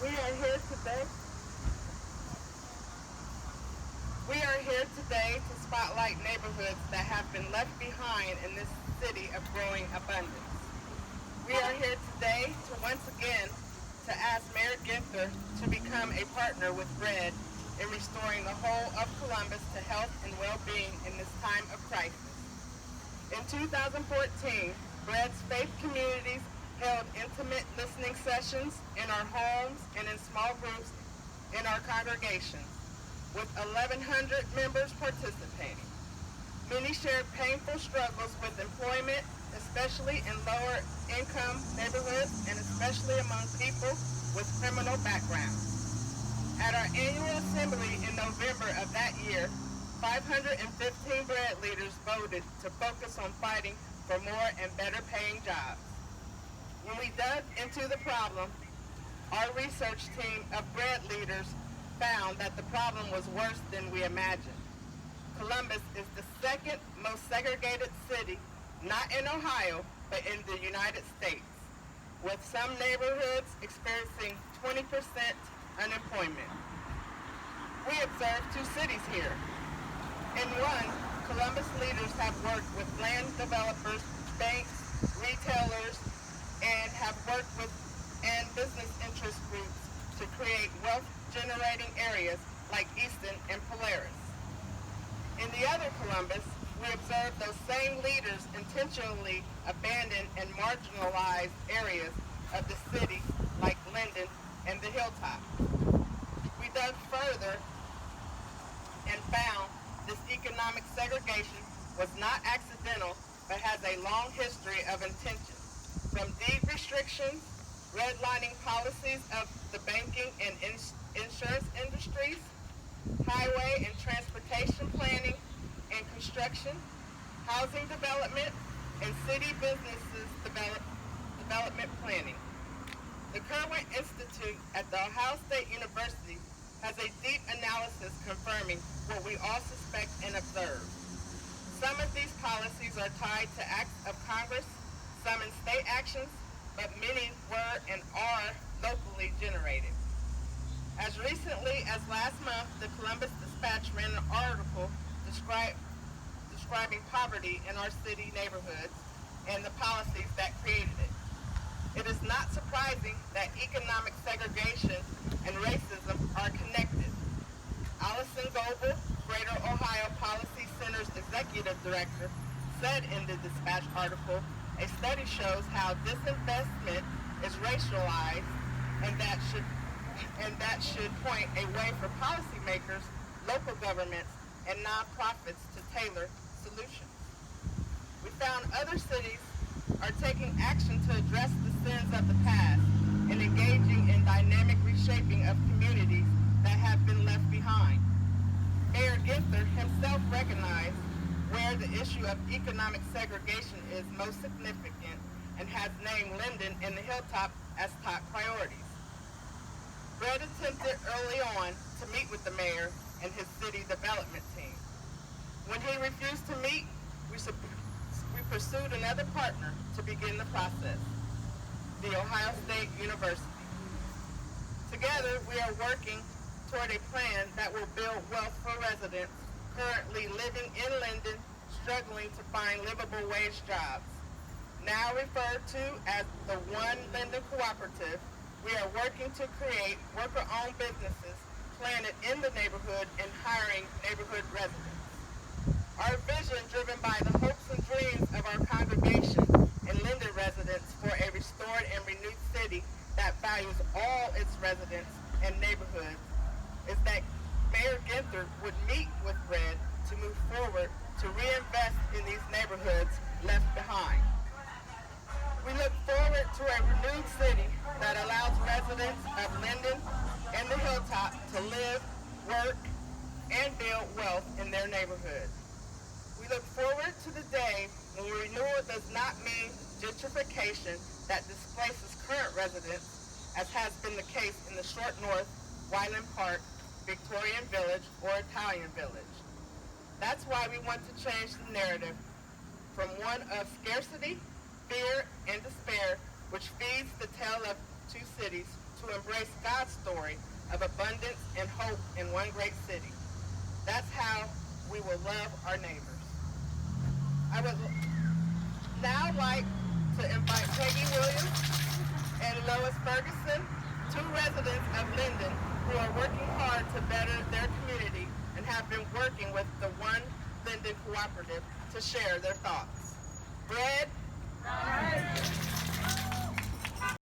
We are here today. We are here today to spotlight neighborhoods that have been left behind in this city of growing abundance. We are here today to once again to ask Mayor Ginther to become a partner with BREAD in restoring the whole of Columbus to health and well-being in this time of crisis. In 2014, BREAD's faith communities held intimate listening sessions in our homes and in small groups in our congregations, with 1,100 members participating. Many shared painful struggles with employment, especially in lower income neighborhoods and especially among people with criminal backgrounds. At our annual assembly in November of that year, 515 BREAD leaders voted to focus on fighting for more and better paying jobs. When we dug into the problem, our research team of BREAD leaders found that the problem was worse than we imagined. Columbus is the second most segregated city, not in Ohio, but in the United States, with some neighborhoods experiencing 20% unemployment. We observed two cities here. In one, Columbus leaders have worked with land developers, banks, retailers, and have worked with and business interest groups to create wealth-generating areas like Easton and Polaris. In the other Columbus, we observed those same leaders intentionally abandon and marginalize areas of the city like Linden and the Hilltop. We dug further and found this economic segregation was not accidental, but has a long history of intention. From deed restrictions, redlining policies of the banking and insurance industries, highway and transportation planning and construction, housing development, and city businesses development planning. The Kerwin Institute at The Ohio State University has a deep analysis confirming what we all suspect and observe. Some of these policies are tied to acts of Congress, some in state actions, but many were and are locally generated. As recently as last month, the Columbus Dispatch ran an article describing poverty in our city neighborhoods and the policies that created it. It is not surprising that economic segregation and racism are connected. Allison Goebel, Greater Ohio Policy Center's executive director, said in the Dispatch article, a study shows how disinvestment is racialized and that should point a way for policymakers, local governments, and nonprofits to tailor solutions. We found other cities are taking action to address the sins of the past and engaging in dynamic reshaping of communities that have been left behind. Mayor Ginther himself recognized where the issue of economic segregation is most significant and has named Linden and the Hilltop as top priorities. BREAD attempted early on to meet with the mayor and his city development team. When he refused to meet, we pursued another partner to begin the process, the Ohio State University. Together, we are working toward a plan that will build wealth for residents currently living in Linden, struggling to find livable wage jobs. Now referred to as the One Linden Cooperative, we are working to create worker-owned businesses planted in the neighborhood and hiring neighborhood residents. Our vision, driven by the hopes and dreams of our congregation and Linden residents for a restored and renewed city that values all its residents and neighborhoods, is that Mayor Ginther would meet with BREAD to move forward to reinvest in these neighborhoods left behind. We look forward to a renewed city that allows residents of Linden and the Hilltop to live, work, and build wealth in their neighborhood. We look forward to the day when renewal does not mean gentrification that displaces current residents, as has been the case in the Short North, Wyland Park, Victorian Village, or Italian Village. That's why we want to change the narrative from one of scarcity, fear, and despair, which feeds the tale of two cities, to to embrace God's story of abundance and hope in one great city. That's how we will love our neighbors. I would now like to invite Peggy Williams and Lois Ferguson, two residents of Linden who are working hard to better their community and have been working with the One Linden Cooperative to share their thoughts. Bread,